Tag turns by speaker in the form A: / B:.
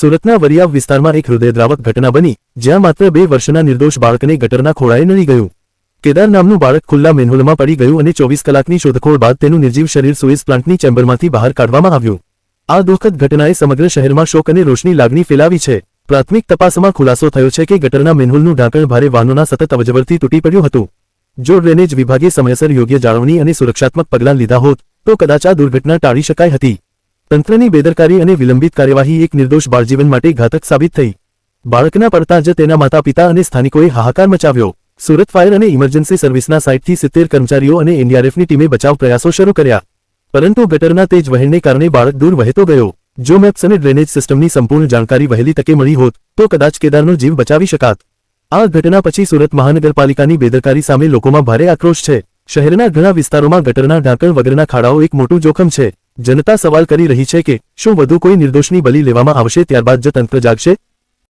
A: સુરતના વરિયાવ વિસ્તારમાં એક હૃદયદ્રાવક ઘટના બની, જ્યાં માત્ર 2 વર્ષના નિર્દોષ બાળકને ગટરના ખોળાએ નડી ગયું. કેદાર નામનું બાળક ખુલ્લા મેનહોલમાં પડી ગયું અને 24 કલાકની શોધખોળ બાદ તેનું નિર્જીવ શરીર સુએઝ પ્લાન્ટની ચેમ્બરમાંથી બહાર કાઢવામાં આવ્યું. આ દુઃખદ ઘટનાએ સમગ્ર શહેરમાં શોક અને રોષની લાગણી ફેલાવી છે. પ્રાથમિક તપાસમાં ખુલાસો થયો છે કે ગટરના મેનહોલનું ઢાંકણ ભારે વાહનોના સતત અવરજવરથી તૂટી પડ્યું હતું. જો ડ્રેનેજ વિભાગે સમયસર યોગ્ય જાળવણી અને સુરક્ષાત્મક પગલાં લીધા હોત તો કદાચ આ દુર્ઘટના ટાળી શકાઈ હતી. તંત્રની બેદરકારી અને વિલંબિત કાર્યવાહી એક નિર્દોષ બાળજીવન માટે ઘાતક સાબિત થઈ. બાળકના પડતા જ તેના માતાપિતા અને સ્થાનિકોએ હાહાકાર મચાવ્યો. સુરત ફાયર અને ઇમરજન્સી સર્વિસના 60 થી 70 કર્મચારીઓ અને એનડીઆરએફની ટીમે બચાવ પ્રયાસો શરૂ કર્યા. પરંતુ ગટરના તેજ વહેણને કારણે બાળક દૂર વહેતો ગયો. જો મેપ્સ અને ડ્રેનેજ સિસ્ટમની સંપૂર્ણ જાણકારી વહેલી તકે મળી હોત તો કદાચ કેદારનો જીવ બચાવી શકાત. આ ઘટના પછી સુરત મહાનગરપાલિકાની બેદરકારી સામે લોકોમાં ભારે આક્રોશ છે. શહેરના ઘણા વિસ્તારોમાં ગટરના ઢાંકણ વગરના ખાડાઓ એક મોટું જોખમ છે. જનતા સવાલ કરી રહી છે કે શું વધુ કોઈ નિર્દોષની બલી લેવામાં આવશે ત્યારબાદ જ તંત્ર જાગશે?